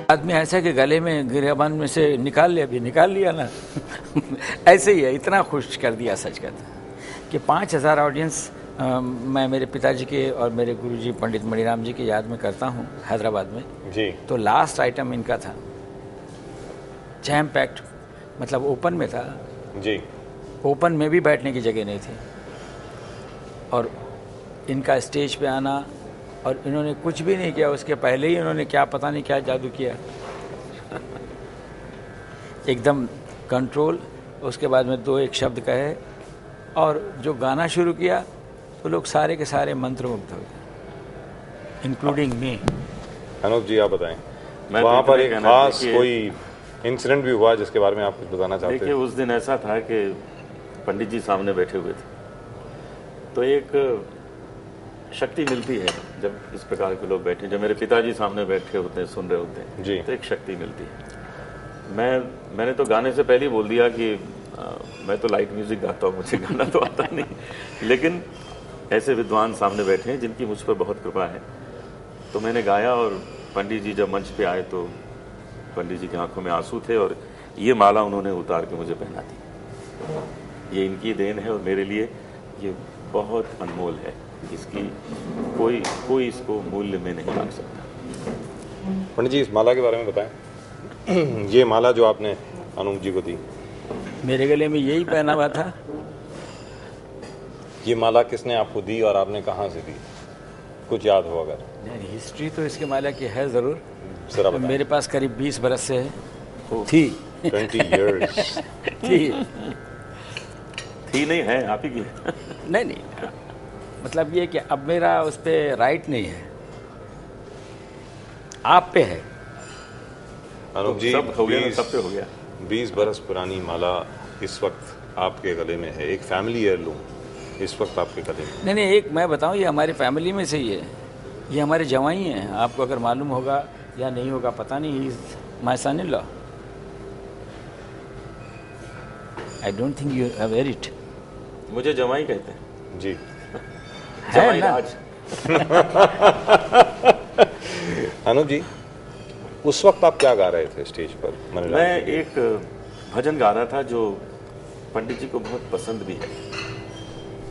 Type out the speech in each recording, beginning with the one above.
आदमी ऐसा है कि गले में गिरेबान में से निकाल लिया, अभी निकाल लिया ना ऐसे ही है, इतना खुश कर दिया सच कहता कि 5000 ऑडियंस मैं मेरे पिताजी के और मेरे गुरुजी पंडित मणिराम जी की याद में करता हूँ हैदराबाद में जी। तो लास्ट आइटम इनका था जैम पैक्ड, मतलब ओपन में था जी। ओपन में भी बैठने की जगह नहीं थी और इनका स्टेज पे आना और इन्होंने कुछ भी नहीं किया, उसके पहले ही इन्होंने क्या पता नहीं क्या जादू किया एकदम कंट्रोल। उसके बाद में 2-1 शब्द कहे और जो गाना शुरू किया तो लोग सारे के सारे मंत्रमुग्ध हो गए, इंक्लूडिंग मी। अनूप जी आप बताएं, वहाँ पर एक खास कोई इंसिडेंट भी हुआ जिसके बारे में आप कुछ बताना चाहते हैं? देखिए उस दिन ऐसा था कि पंडित जी सामने बैठे हुए थे, तो एक शक्ति मिलती है जब इस प्रकार के लोग बैठे, जब मेरे पिताजी सामने बैठे होते हैं सुन रहे होते हैं जी। तो एक शक्ति मिलती है। मैंने तो गाने से पहले ही बोल दिया कि मैं तो लाइट म्यूजिक गाता हूँ, मुझे गाना तो आता नहीं, लेकिन ऐसे विद्वान सामने बैठे हैं जिनकी मुझ पर बहुत कृपा है। तो मैंने गाया और पंडित जी जब मंच पे आए तो पंडित जी की आंखों में आंसू थे और ये माला उन्होंने उतार के मुझे पहना दी। ये इनकी देन है और मेरे लिए ये बहुत अनमोल है, इसकी कोई इसको मूल्य में नहीं रख सकता। पंडित जी इस माला के बारे में बताएं। ये माला जो आपने अनूप जी को दी, मेरे गले में यही पहना हुआ था। ये माला किसने आपको दी और आपने कहाँ से दी, कुछ याद हो अगर? नहीं, हिस्ट्री तो इसके माला की है ज़रूर, जरा तो बताएं। मेरे पास करीब 20 बरस से है थी 20 years। थी नहीं है, आप ही की नहीं, मतलब ये कि अब मेरा उस पर राइट नहीं है, आप पे है। अनूप जी सब हो गया, सब पे हो गया। 20 बरस पुरानी माला इस वक्त आपके गले में है, एक फैमिली हेirloom इस वक्त आपके गले में। नहीं, एक मैं बताऊं, ये हमारी फैमिली में से ही है, ये हमारे जवाई हैं। आपको अगर मालूम होगा या नहीं होगा पता नहीं, he is my son in law. I don't think you have heard it. मुझे जमाई कहते हैं जी। है ना? अनूप जी उस वक्त आप क्या गा रहे थे स्टेज पर? मैं एक भजन गा रहा था जो पंडित जी को बहुत पसंद भी है,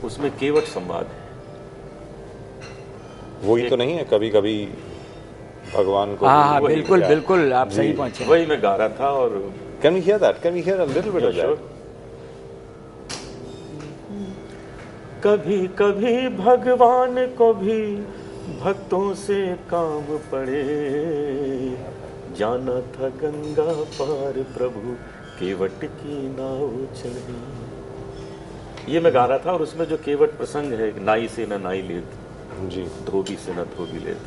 उसमें केवट संवाद है। वही तो नहीं है, कभी कभी भगवान को? हाँ, बिल्कुल बिल्कुल, आप सही पहुंचे। वही मैं गा रहा था। और can we hear that? Can we hear a little bit of that? कभी कभी भगवान को भी भक्तों से काम पड़े, जाना था गंगा पार प्रभु केवट की नाव चली। ये मैं गा रहा था और उसमें जो केवट प्रसंग है, नाई से न नाई लेत जी, धोबी से न धोबी लेत,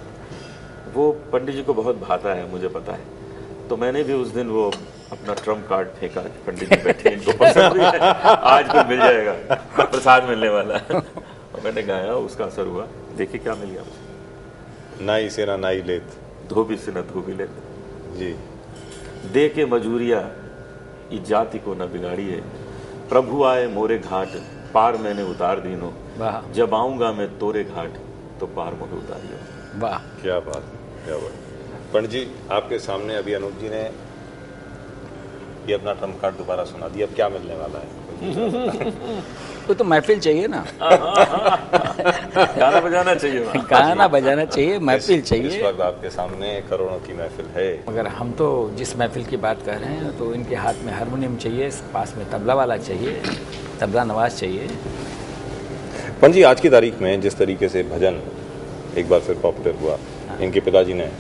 वो पंडित जी को बहुत भाता है, मुझे पता है। तो मैंने भी उस दिन वो अपना ट्रम्प कार्ड फेंका, पंडित जी बैठे, इनको पसंद भी है, आज कुछ मिल जाएगा, प्रसाद मिलने वाला और मैंने गाया, उसका असर हुआ। देखिए क्या मिल गया मुझे। नाई से ना नाई लेत, धोबी से न धोबी लेत जी, दे के मजूरिया इस जाति को न बिगाड़िए, प्रभु आए मोरे घाट पार मैंने उतार दीनो, जब आऊंगा मैं तोरे घाट तो पार मोहे उतारियो। वाह, क्या बात, क्या बात। पंडित जी आपके सामने अभी अनूप जी ने ये अपना ट्रम्प कार्ड दोबारा सुना दिया, अब क्या मिलने वाला है? वो तो महफिल चाहिए ना। गाना बजाना चाहिए, गाना बजाना चाहिए, महफिल चाहिए। इस वक्त आपके सामने करोड़ों की महफिल है, मगर हम तो जिस महफिल की बात कर रहे हैं तो इनके हाथ में हारमोनियम चाहिए, पास में तबला वाला चाहिए, तबला नवाज चाहिए। पंडित जी आज की तारीख में जिस तरीके से भजन एक बार फिर पॉपुलर हुआ, इनके पिताजी ने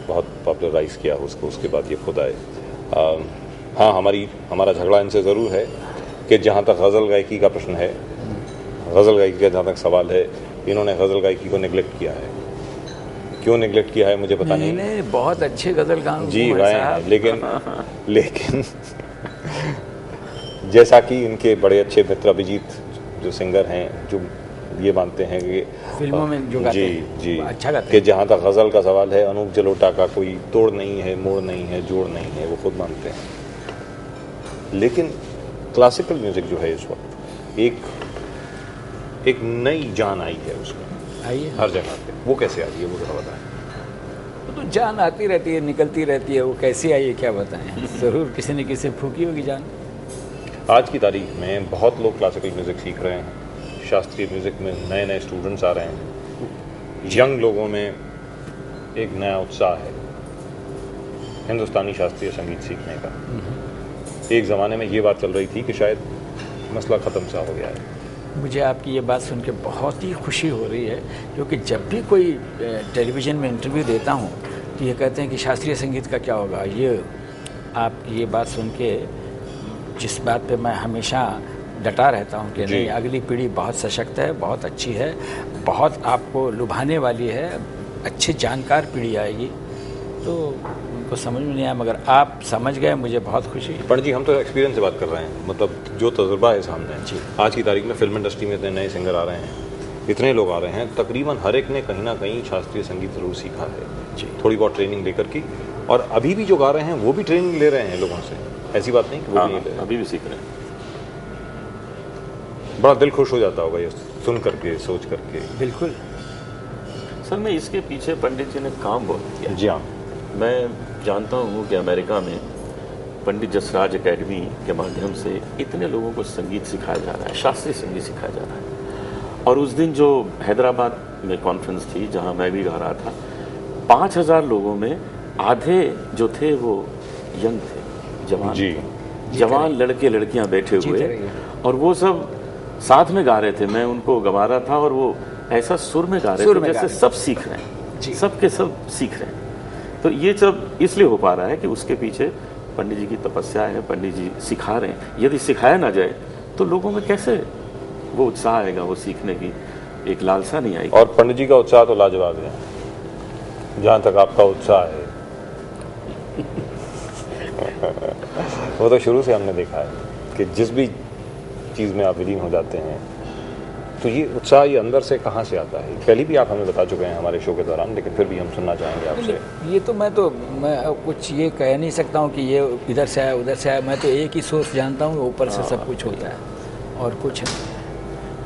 बहुत पॉपुलराइज किया उसको, उसके बाद ये खुद आए। हाँ, हमारा झगड़ा इनसे ज़रूर है कि जहाँ तक गज़ल गायकी का प्रश्न है, गज़ल गायकी का जहाँ तक सवाल है, इन्होंने गज़ल गायकी को निगलेक्ट किया है। क्यों निगलेक्ट किया है मुझे पता नहीं। बहुत अच्छे गज़ल गान जी गाए हैं, लेकिन जैसा कि इनके बड़े अच्छे मित्र अभिजीत जो सिंगर हैं, जो ये मानते हैं कि फिल्मों में जो गाते हैं, जी अच्छा गाते हैं, कि जहाँ तक गज़ल का सवाल है, अनूप जलोटा का कोई तोड़ नहीं है, मोड़ नहीं है, जोड़ नहीं है, वो खुद मानते हैं। लेकिन क्लासिकल म्यूजिक जो है इस वक्त एक नई जान आई है उसमें, आई हर जगह पे। वो कैसे आई है, वो जरा बताएं। तो जान आती रहती है, निकलती रहती है, वो कैसी आई है क्या बताएं। ज़रूर किसी न किसी फूकी होगी जान। आज की तारीख में बहुत लोग क्लासिकल म्यूज़िक सीख रहे हैं, शास्त्रीय म्यूज़िक में नए नए स्टूडेंट्स आ रहे हैं, यंग लोगों में एक नया उत्साह है हिंदुस्तानी शास्त्रीय संगीत सीखने का। एक ज़माने में ये बात चल रही थी कि शायद मसला ख़त्म सा हो गया है। मुझे आपकी ये बात सुन के बहुत ही खुशी हो रही है, क्योंकि जब भी कोई टेलीविज़न में इंटरव्यू देता हूँ तो ये कहते हैं कि शास्त्रीय संगीत का क्या होगा। ये आपकी ये बात सुन के जिस बात पे मैं हमेशा डटा रहता हूँ कि नहीं, अगली पीढ़ी बहुत सशक्त है, बहुत अच्छी है, बहुत आपको लुभाने वाली है, अच्छी जानकार पीढ़ी आएगी। तो उनको समझ में नहीं आया, मगर आप समझ गए, मुझे बहुत खुशी है। पंडित जी, हम तो एक्सपीरियंस से बात कर रहे हैं, मतलब जो तजुर्बा है सामने जी। आज की तारीख में फिल्म इंडस्ट्री में इतने नए सिंगर आ रहे हैं, इतने लोग आ रहे हैं, तकरीबन हर एक ने कहीं ना कहीं शास्त्रीय संगीत ज़रूर सीखा है जी, थोड़ी बहुत ट्रेनिंग लेकर की, और अभी भी जो गा रहे हैं वो भी ट्रेनिंग ले रहे हैं लोगों से, ऐसी बात नहीं कि वो भी अभी भी सीख रहे हैं। बड़ा दिल खुश हो जाता होगा ये सुन करके, सोच करके। बिल्कुल सर, मैं इसके पीछे पंडित जी ने काम बहुत किया। जी हाँ, मैं जानता हूँ कि अमेरिका में पंडित जसराज एकेडमी के माध्यम से इतने लोगों को संगीत सिखाया जा रहा है, शास्त्रीय संगीत सिखाया जा रहा है। और उस दिन जो हैदराबाद में कॉन्फ्रेंस थी जहाँ मैं भी गा रहा था, 5000 लोगों में आधे जो थे वो यंग थे, जवान जी, जवान लड़के लड़कियाँ बैठे हुए, और वो सब साथ में गा रहे थे। मैं उनको गवा रहा था और वो ऐसा सुर में गा रहे थे जैसे सब सीख रहे हैं, सब के सब सीख रहे हैं। तो ये सब इसलिए हो पा रहा है कि उसके पीछे पंडित जी की तपस्या है, पंडित जी सिखा रहे हैं। यदि सिखाया ना जाए तो लोगों में कैसे वो उत्साह आएगा, वो सीखने की एक लालसा नहीं आएगी। और पंडित जी का उत्साह तो लाजवाब है, जहाँ तक आपका उत्साह है वो तो शुरू से हमने देखा है कि जिस भी चीज़ में आप विलीन हो जाते हैं तो ये उत्साह ये अंदर से कहाँ से आता है। पहले भी आप हमें बता चुके हैं हमारे शो के दौरान, लेकिन फिर भी हम सुनना चाहेंगे आपसे। ये तो मैं कुछ ये कह नहीं सकता हूँ कि ये इधर से आया उधर से आया। मैं तो एक ही सोर्स जानता हूँ, ऊपर से सब कुछ होता है और कुछ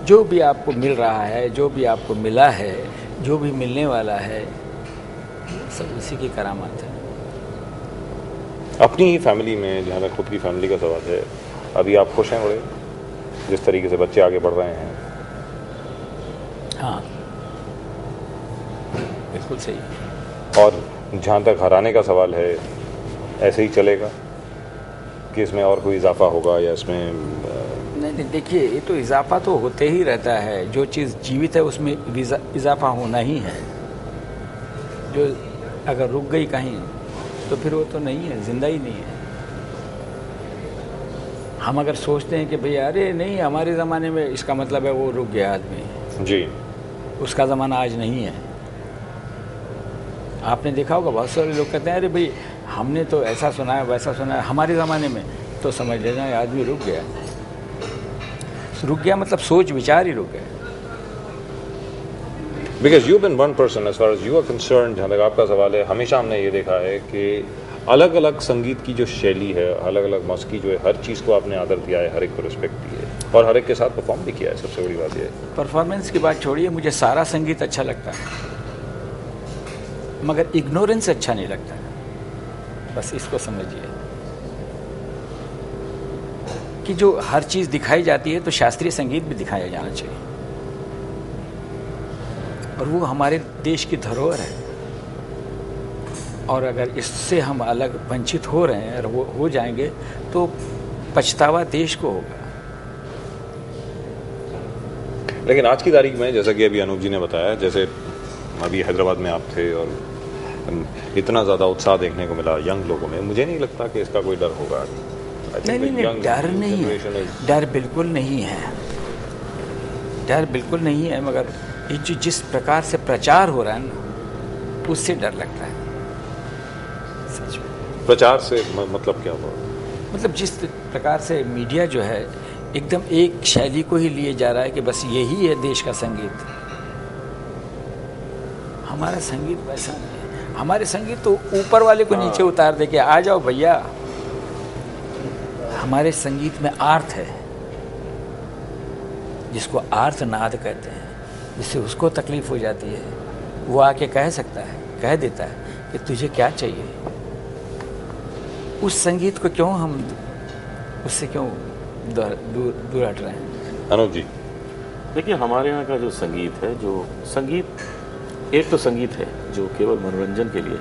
जो भी आपको मिल रहा है, जो भी आपको मिला है, जो भी मिलने वाला है, सब उसी की करामात है। अपनी ही फैमिली में, जहाँ तक खुद की फैमिली का सवाल है, अभी आप खुश हैं बड़े जिस तरीके से बच्चे आगे बढ़ रहे हैं? हाँ, बिल्कुल सही। और जहाँ तक हराने का सवाल है, ऐसे ही चलेगा कि इसमें और कोई इजाफा होगा या इसमें नहीं, देखिए, ये तो इजाफा तो होते ही रहता है। जो चीज़ जीवित है उसमें इजाफा होना ही है। जो अगर रुक गई कहीं तो फिर वो तो नहीं है, जिंदा ही नहीं है। हम अगर सोचते हैं कि भाई अरे नहीं, हमारे ज़माने में, इसका मतलब है वो रुक गया आदमी जी, उसका ज़माना आज नहीं है। आपने देखा होगा बहुत सारे लोग कहते हैं अरे भाई हमने तो ऐसा सुना है वैसा सुना है हमारे ज़माने में, तो समझ लेना ये आदमी रुक गया। रुक गया मतलब सोच विचार ही रुक गया। Because you being one person as far as you are concerned, जहाँ तक आपका सवाल है, हमेशा हमने ये देखा है कि अलग अलग संगीत की जो शैली है, अलग अलग मौसीकी जो है, हर चीज़ को आपने आदर दिया है, हर एक को रिस्पेक्ट दी है और हर एक के साथ परफॉर्म भी किया है। सबसे बड़ी बात ये है। परफॉर्मेंस की बात छोड़िए, मुझे सारा संगीत अच्छा लगता है, मगर इग्नोरेंस अच्छा नहीं लगता। बस इसको समझिए कि जो हर चीज़ दिखाई जाती है तो शास्त्रीय संगीत भी दिखाया जाना चाहिए, और वो हमारे देश की धरोहर है। और अगर इससे हम अलग वंचित हो रहे हैं और वो हो जाएंगे तो पछतावा देश को होगा। लेकिन आज की तारीख में, जैसा कि अभी अनूप जी ने बताया, जैसे अभी हैदराबाद में आप थे और इतना ज़्यादा उत्साह देखने को मिला यंग लोगों में, मुझे नहीं लगता कि इसका कोई डर होगा। नहीं, डर नहीं है, डर बिल्कुल नहीं है, डर बिल्कुल नहीं है, मगर ये जो जिस प्रकार से प्रचार हो रहा है ना, उससे डर लगता है। सच में प्रचार से मतलब क्या हुआ? मतलब जिस प्रकार से मीडिया जो है एकदम एक शैली को ही लिए जा रहा है कि बस यही है देश का संगीत। हमारा संगीत वैसा नहीं है। हमारे संगीत तो ऊपर वाले को नीचे उतार दे के आ जाओ भैया। हमारे संगीत में आर्थ है, जिसको आर्तनाद कहते हैं, जिससे उसको तकलीफ हो जाती है वो आके कह सकता है, कह देता है कि तुझे क्या चाहिए, उस संगीत को क्यों हम उससे क्यों दूर हट रहे हैं। अनुज जी, देखिए हमारे यहाँ का जो संगीत है, जो संगीत एक तो संगीत है जो केवल मनोरंजन के लिए,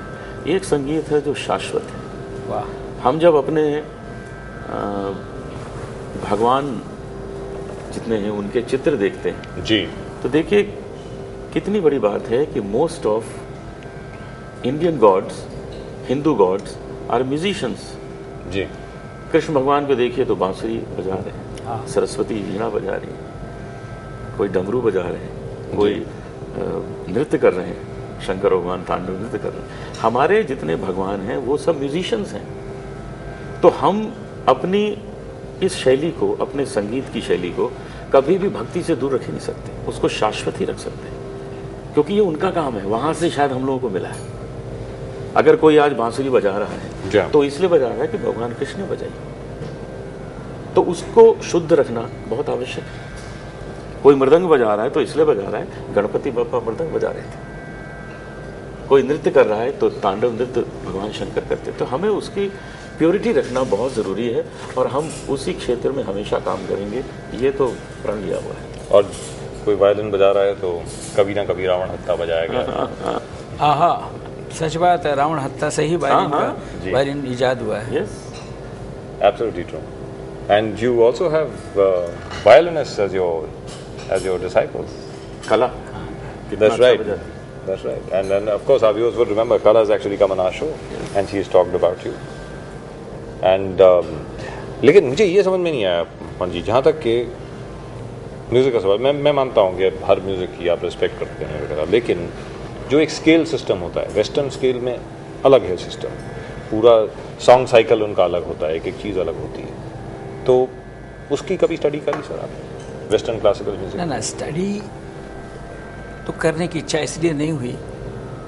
एक संगीत है जो शाश्वत है। वाह। हम जब अपने भगवान जितने हैं उनके चित्र देखते हैं जी, तो देखिए कितनी बड़ी बात है कि most of Indian gods, Hindu gods are musicians. जी, कृष्ण भगवान को देखिए तो बांसुरी बजा रहे हैं, हाँ। सरस्वती वीणा बजा रही है, कोई डमरू बजा रहे हैं, कोई नृत्य कर रहे हैं, शंकर भगवान तांडव नृत्य कर रहे हैं। हमारे जितने भगवान हैं वो सब म्यूजिशियंस हैं। तो हम अपनी इस शैली को, अपने संगीत की शैली को कभी भी भक्ति से दूर रख ही नहीं सकते, उसको शाश्वत ही रख सकते हैं, क्योंकि ये उनका काम है, वहां से शायद हम लोगों को मिला है। अगर कोई आज बांसुरी बजा रहा है तो इसलिए बजा रहा है कि भगवान कृष्ण ने बजाई, तो उसको शुद्ध रखना बहुत आवश्यक है। कोई मृदंग बजा रहा है तो इसलिए बजा रहा है गणपति बप्पा मृदंग बजा रहे थे, कोई नृत्य कर रहा है तो तांडव नृत्य भगवान शंकर करते। तो हमें उसकी प्योरिटी रखना बहुत ज़रूरी है और हम उसी क्षेत्र में हमेशा काम करेंगे, ये तो प्रण लिया हुआ है। और कोई वायलिन बजा रहा है तो कभी ना कभी रावण हत्ता बजाया गया। आहा, सच बात है, रावण हत्या से ही वायलिन इजाद हुआ है। Yes, absolutely true. And you also have violinists as your disciples. कला। That's right. That's right. And then of course our viewers would remember Kala has actually come on our show and she's talked about you. And लेकिन मुझे ये समझ में नहीं आया पंत जी, जहाँ तक कि म्यूज़िक का सवाल, मैं मानता हूँ कि हर म्यूज़िक की आप रिस्पेक्ट करते हैं वगैरह, लेकिन जो एक स्केल सिस्टम होता है, वेस्टर्न स्केल में अलग है सिस्टम, पूरा सॉन्ग साइकिल उनका अलग होता है, एक एक चीज़ अलग होती है। तो उसकी कभी स्टडी करी सर आपने वेस्टर्न क्लासिकल म्यूजिक? ना, स्टडी तो करने की इच्छा इसलिए नहीं हुई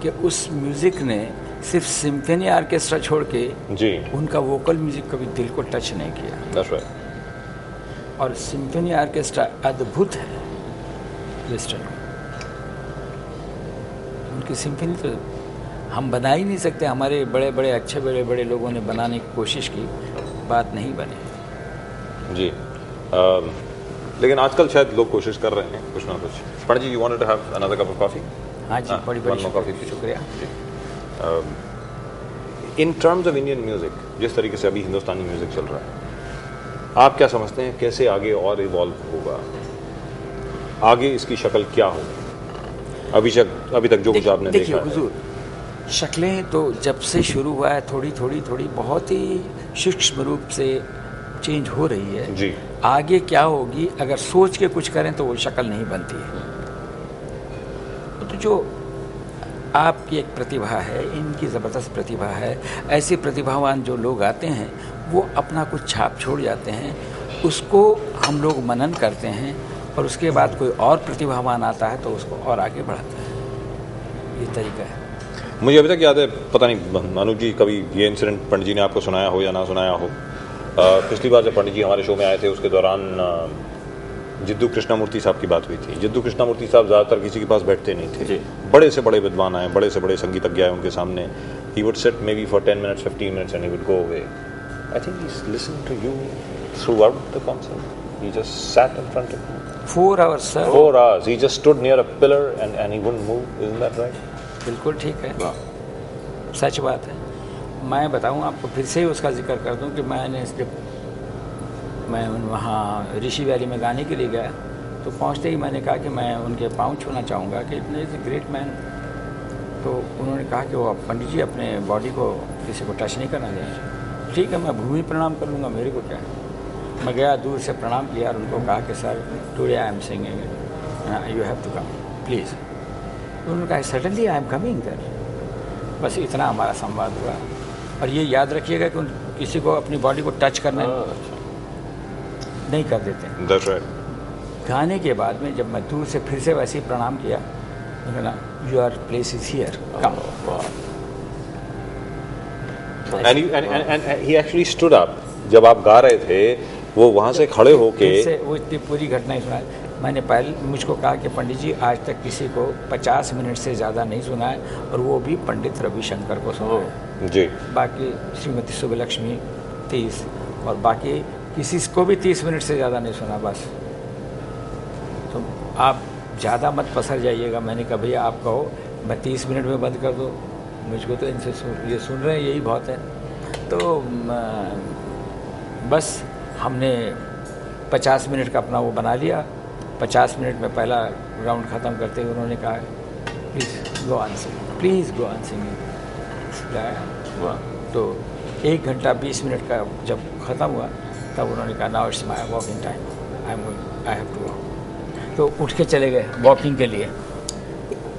कि उस म्यूज़िक ने सिर्फ सिम्फनी ऑर्केस्ट्रा छोड़ के जी उनका वोकल म्यूज़िक कभी दिल को टच नहीं किया। That's right. और सिम्फनी ऑर्केस्ट्रा अद्भुत है वेस्टर्न। उनकी सिम्फनी तो हम बना ही नहीं सकते, हमारे बड़े बड़े अच्छे बड़े बड़े लोगों ने बनाने की कोशिश की, बात नहीं बनी। जी लेकिन आजकल शायद लोग कोशिश कर रहे हैं कुछ ना कुछ। Pandit ji, you wanted to have another cup of coffee? हाँ जी, बड़ी बड़ी शुक्रिया। In terms of Indian music, जिस तरीके से अभी हिंदुस्तानी म्यूजिक चल रहा है, आप क्या समझते हैं कैसे आगे और इवॉल्व होगा? आगे इसकी शक्ल क्या होगी? अभी तक जो कुछ आपने देखा है। हुजूर, शक्लें तो जब से शुरू हुआ है थोड़ी थोड़ी बहुत ही सूक्ष्म रूप से चेंज हो रही है जी। आगे क्या होगी, अगर सोच के कुछ करें तो वो शक्ल नहीं बनती है। तो जो आपकी एक प्रतिभा है, इनकी ज़बरदस्त प्रतिभा है, ऐसे प्रतिभावान जो लोग आते हैं वो अपना कुछ छाप छोड़ जाते हैं, उसको हम लोग मनन करते हैं और उसके बाद कोई और प्रतिभावान आता है तो उसको और आगे बढ़ाते हैं। ये तरीका है। मुझे अभी तक याद है, पता नहीं अनुज जी कभी ये इंसिडेंट पंडित जी ने आपको सुनाया हो या ना सुनाया हो, पिछली बार जब पंडित जी हमारे शो में आए थे उसके दौरान जिद्दू कृष्णमूर्ति साहब की बात हुई थी। जिद्दू कृष्णमूर्ति साहब ज़्यादातर किसी के पास बैठते नहीं थे, बड़े से बड़े विद्वान आए, बड़े से बड़े संगीतज्ञ आए उनके सामने, he would sit maybe for 10 minutes 15 minutes and he would go away. I think he listened to you throughout the concert, he just sat in front of you 4 hours sir. 4 hours he just stood near a pillar and he wouldn't move. Isn't that right? बिल्कुल ठीक है, सच बात है। मैं बताऊं आपको, फिर से ही उसका जिक्र कर दूं कि मैं वहाँ ऋषि वैली में गाने के लिए गया तो पहुँचते ही मैंने कहा कि मैं उनके पाँव छूना चाहूँगा कि इतने इज़ ए ग्रेट मैन। तो उन्होंने कहा कि वो पंडित जी अपने बॉडी को किसी को टच नहीं करना चाहिए। ठीक है, मैं भूमि प्रणाम कर लूँगा, मेरे को क्या है। मैं गया, दूर से प्रणाम किया और उनको कहा कि sir today I am singing, you have to come please. उन्होंने कहा suddenly I am coming there. बस इतना हमारा संवाद हुआ। और ये याद रखिएगा कि किसी को अपनी बॉडी को टच करना नहीं कर देते। That's right. गाने के बाद में जब मैं दूर से फिर से वैसे ही प्रणाम किया, उन्होंने your place is here, come. And he actually stood up. जब आप गा रहे थे वो वहाँ से खड़े होके वो इतनी पूरी घटना ही सुना। मैंने पहले मुझको कहा कि पंडित जी आज तक किसी को 50 मिनट से ज़्यादा नहीं सुना है, और वो भी पंडित रविशंकर को सुना है जी। बाकी श्रीमती सुब्बलक्ष्मी 30, और बाकी किसी को भी 30 मिनट से ज़्यादा नहीं सुना बस। तो आप ज़्यादा मत पसर जाइएगा। मैंने कहा भैया आप कहो मैं 30 मिनट में बंद कर दूँ, मुझको तो इनसे ये सुन रहे हैं यही बहुत है। तो बस हमने 50 मिनट का अपना वो बना लिया। 50 मिनट में पहला राउंड ख़त्म करते हुए उन्होंने कहा please go on singing, please go on singing. गाया। तो 1 घंटा 20 मिनट का जब ख़त्म हुआ तब उन्होंने कहा now it's my walking time, I have to walk. तो उठ के चले गए वॉकिंग के लिए।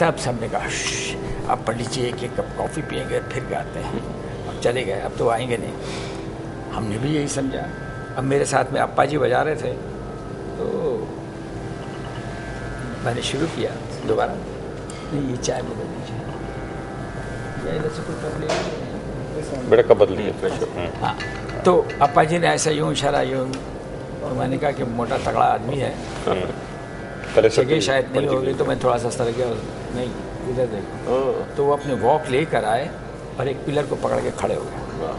तब सबने कहा अब पंडित जी एक कप कॉफ़ी पिएंगे फिर गाते हैं। अब चले गए, अब तो आएंगे नहीं। हमने भी यही समझा। अब मेरे साथ में अप्पा जी बजा रहे थे, तो मैंने शुरू किया दोबारा, नहीं ये चाय बदल दीजिए, बेटा कब बदलिए। हाँ, तो अप्पा जी ने ऐसा यूँ इशारा यूँ, तो मैंने कहा कि मोटा तगड़ा आदमी है, जगह शायद नहीं होगी, तो मैं थोड़ा सा सर गया, नहीं इधर देखो। तो वो अपने वॉक लेकर आए और एक पिलर को पकड़ के खड़े हो गए।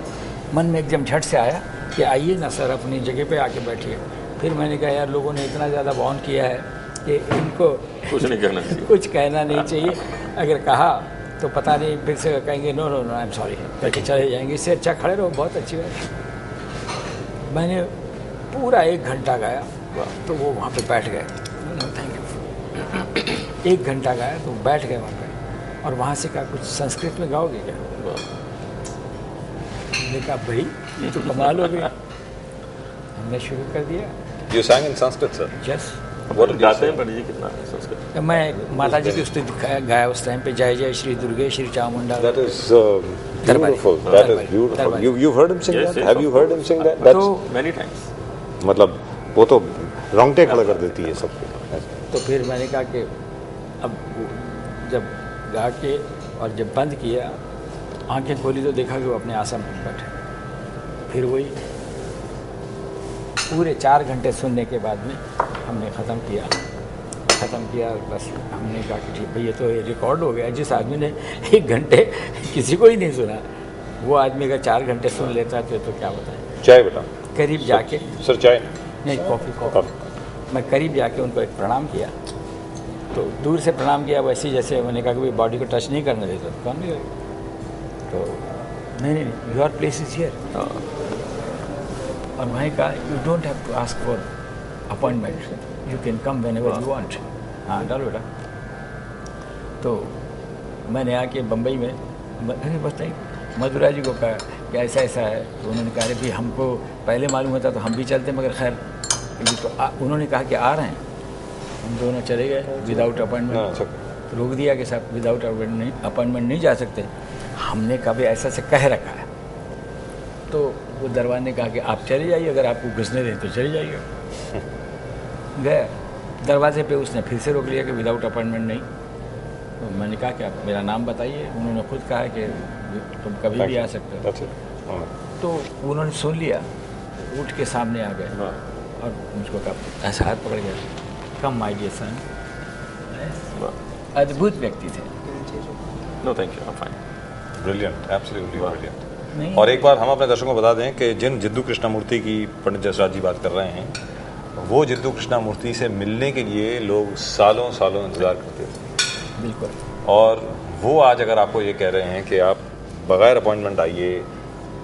मन में एकदम झट से आया कि आइए ना सर अपनी जगह पे आके बैठिए। फिर मैंने कहा यार लोगों ने इतना ज़्यादा वार्न किया है कि इनको कुछ नहीं कहना चाहिए, कुछ कहना नहीं चाहिए। अगर कहा तो पता नहीं फिर से कहेंगे no no no I am sorry करके चले जाएंगे। इससे अच्छा खड़े रहो, बहुत अच्छी बात। मैंने पूरा 1 घंटा गाया, तो वो वहाँ पे बैठ गए। Thank you. 1 घंटा गाया तो बैठ गए वहाँ पे, और वहाँ से कहा कुछ संस्कृत में गाओगे क्या? हमने कहा भाई ये तो कमाल हो गया। हमने शुरू कर दिया। You sang in Sanskrit, sir? Yes. गाते हैं पंडित जी कितना संस्कृत? मैं माता जी की स्तुति गाया उस टाइम पे, जय जय श्री दुर्गे Shri Chamunda. That is beautiful. That is beautiful. You've heard him sing that? Have you heard him sing that? That's many times. मतलब वो तो रोंगटे खड़ा कर देती है सबको। तो फिर मैंने कहा कि अब जब गा के और जब बंद किया, आंखें खोली तो देखा कि वो अपने आसन पर बैठे। फिर वही पूरे 4 घंटे सुनने के बाद में हमने ख़त्म किया। बस हमने कहा कि ठीक भाई ये तो रिकॉर्ड हो गया। जिस आदमी ने 1 घंटे किसी को ही नहीं सुना, वो आदमी अगर 4 घंटे सुन लेता है तो क्या बताएं। चाय बेटा करीब जाके, सर चाय नहीं कॉफ़ी। मैं करीब जाके उनको एक प्रणाम किया, तो दूर से प्रणाम किया वैसे ही जैसे मैंने कहा कि भाई बॉडी को टच नहीं करने देते, कौन नहीं तो नहीं योर प्लेस इज हियर। और मैंने कहा you don't have to ask for appointment, you can come whenever you want. हाँ डालो बेटा। तो मैंने आके बम्बई में बताई मधुरा जी को कहा कि ऐसा ऐसा है। तो उन्होंने कहा अरे भाई हमको पहले मालूम होता तो हम भी चलते, मगर खैर तो उन्होंने कहा कि आ रहे हैं। हम दोनों चले गए विदाउट अपॉइंटमेंट। रोक दिया कि साहब विदाउट अपॉइंटमेंट नहीं जा सकते। हमने कभी ऐसा से कह रखा है। तो वो दरबार ने कहा कि आप चले जाइए, अगर आपको घुसने दें तो चले जाइए। गए दरवाजे पे, उसने फिर से रोक लिया कि विदाउट अपॉइंटमेंट नहीं। तो मैंने कहा कि आप मेरा नाम बताइए। उन्होंने खुद कहा कि तुम कभी भी आ सकते हो। तो उन्होंने सुन लिया, उठ के सामने आ गए और मुझको कहा ऐसा हाथ पकड़ गया, कम माय डियर सन। अद्भुत व्यक्ति थे। No thank you, I am fine. Brilliant, absolutely brilliant. और एक बार हम अपने दर्शकों को बता दें कि जिन जिद्दू कृष्णमूर्ति की पंडित जसराज जी बात कर रहे हैं, वो जिद्दू कृष्णमूर्ति से मिलने के लिए लोग सालों सालों इंतजार करते थे। बिल्कुल। और वो आज अगर आपको ये कह रहे हैं कि आप बगैर अपॉइंटमेंट आइए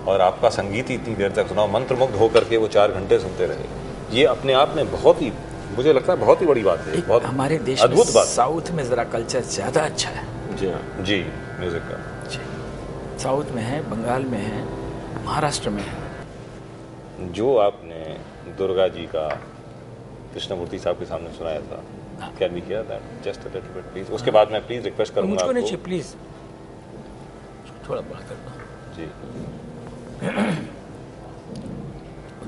और आपका संगीत ही इतनी देर तक सुनाओ, मंत्रमुग्ध होकर के वो 4 घंटे सुनते रहे, ये अपने आप में बहुत ही, मुझे लगता है बहुत ही बड़ी बात है। बहुत हमारे देश अद्भुत में बात। साउथ में ज़रा कल्चर ज़्यादा अच्छा है। जी हाँ जी, म्यूजिक का जी, साउथ में है, बंगाल में है, महाराष्ट्र में है। जो आपने दुर्गा जी का कृष्णमूर्ति साहब के सामने सुनाया था, can we hear that just a little bit please? उसके बाद मैं प्लीज रिक्वेस्ट करूंगा मुझको नहीं आपको। चाहिए, प्लीज थोड़ा बड़ा करना। जी,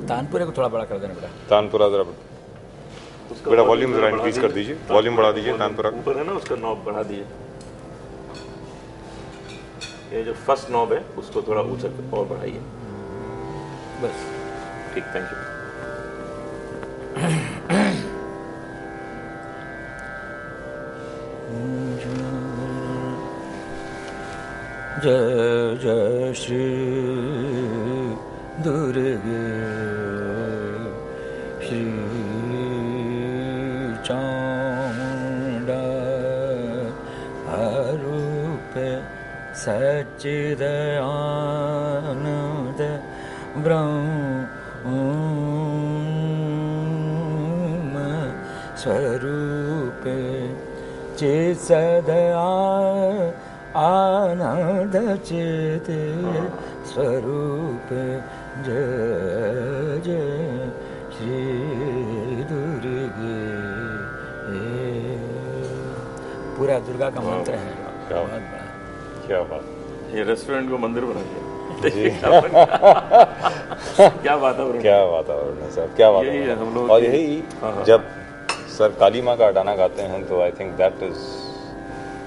तानपुरे को थोड़ा बड़ा कर देना बेटा। तानपुरा जरा बेटा वॉल्यूम जरा इंक्रीज कर दीजिए, वॉल्यूम बढ़ा दीजिए तानपुरा का। ऊपर है ना, उसका नॉब बढ़ा दिए। ये जो फर्स्ट नॉब है उसको थोड़ा ऊंचा और बढ़ाइए, बस ठीक। Thank you. जय जय श्री दुर्गे श्री चामुंडा अरूप सच्चिदानंद ब्रह्म स्वरूप चित्सदया आनंद चित स्वरूप जय जय श्री दुर्गे। पूरा दुर्गा का मंत्र है। क्या बात। ये रेस्टोरेंट को मंदिर बना दिया। क्या वातावरण है सर, क्या वातावरण है हम लोग। और यही जब सर काली माँ का अडाना गाते हैं तो I think that is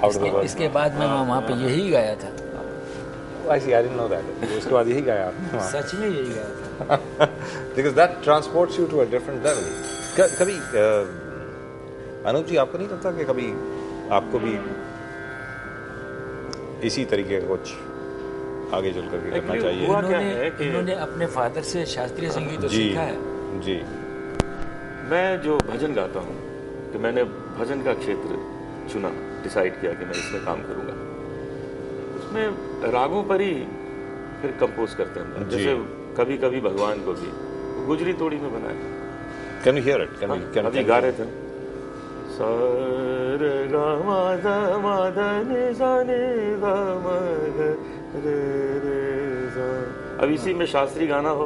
out of the world. इसके बाद मैं वहाँ पे यही गाया था। I didn't know that. उसके बाद यही गाया आपने? सच में यही गाया था। Because that transports you to a different level. कभी अनूप जी आपको नहीं लगता कि कभी आपको भी इसी तरीके का कुछ आगे चल करके करना चाहिए? इन्होंने अपने फादर से शास्त्रीय संगीत तो सीखा है जी। मैं जो भजन गाता हूँ कि मैंने भजन का क्षेत्र चुना, डिसाइड किया कि मैं इसमें काम करूँगा, उसमें रागों पर ही फिर कंपोज करते हैं। जैसे कभी कभी भगवान को भी गुजरी तोड़ी में बनाया। Can you here it? अभी गा रहे थे सर गा मा ध नि सा नि ध म ग रे रे सा। अब इसी में शास्त्रीय गाना हो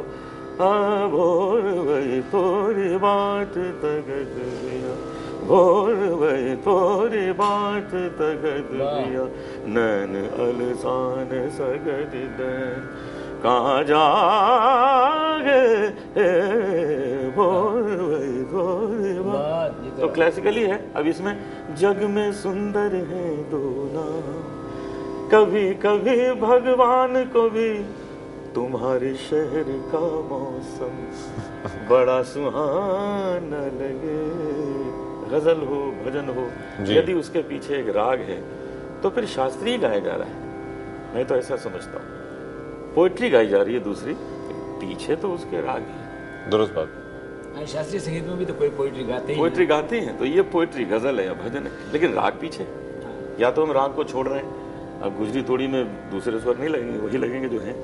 भोर वही थोड़ी बात तगद दिया, भोर वही थोड़ी बात तगद दिया, नैन अलसान सगद दैन कहाँ जागे भोर वही थोड़ी बात। तो क्लासिकली है। अब इसमें जग में सुंदर है दो नाम, कभी कभी भगवान को भी तुम्हारे शहर का मौसम बड़ा सुहाना लगे। गजल हो, भजन हो, यदि उसके पीछे एक राग है तो फिर शास्त्रीय गाया जा रहा है। मैं तो ऐसा समझता हूँ। पोइट्री गाई जा रही है दूसरी, पीछे तो उसके राग है। दुरुस्त बात। शास्त्रीय संगीत में भी तो कोई पोइट्री गाते हैं तो ये पोइट्री गजल है या भजन है, लेकिन राग पीछे। या तो हम राग को छोड़ रहे हैं, अब गुजरी तोड़ी में दूसरे स्वर नहीं लगेंगे, वही लगेंगे जो हैं,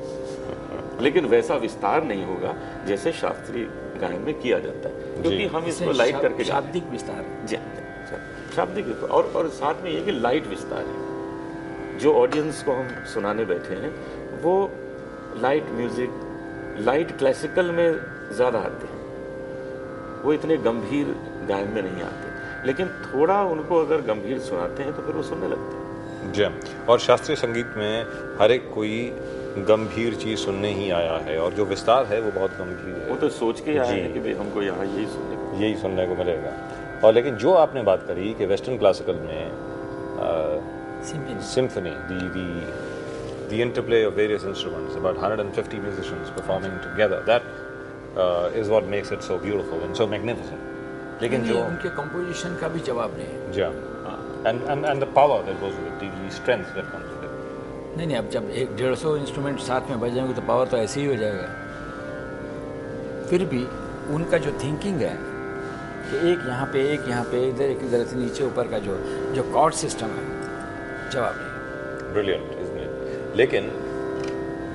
लेकिन वैसा विस्तार नहीं होगा जैसे शास्त्रीय गायन में किया जाता है, क्योंकि हम इसको लाइट करके शाब्दिक विस्तार जी, शाब्दिक और साथ में ये कि लाइट विस्तार है। जो ऑडियंस को हम सुनाने बैठे हैं वो लाइट म्यूजिक, लाइट क्लासिकल में ज्यादा आते हैं, वो इतने गंभीर गायन में नहीं आते, लेकिन थोड़ा उनको अगर गंभीर सुनाते हैं तो फिर वो सुनने लगते हैं। जी। और शास्त्रीय संगीत में हर एक कोई गंभीर चीज सुनने ही आया है, और जो विस्तार है वो बहुत गंभीर है। वो तो सोच के आया है कि भाई हमको यहाँ यही सुनने को मिलेगा। और लेकिन जो आपने बात करी कि वेस्टर्न क्लासिकल में symphony, the interplay of various instruments, about 150 musicians performing together, that is what makes it so beautiful and so magnificent. लेकिन जो उनके कंपोजिशन का भी जवाब नहीं है। जी, and the power that goes with it, the strength that comes with it. नहीं, अब जब 150 इंस्ट्रूमेंट साथ में बजाएंगे तो पावर तो ऐसे ही हो जाएगा। फिर भी उनका जो थिंकिंग है कि एक यहाँ पे इधर एक इधर से नीचे ऊपर का जो कॉर्ड सिस्टम है, जवाब नहीं। Brilliant, isn't it? लेकिन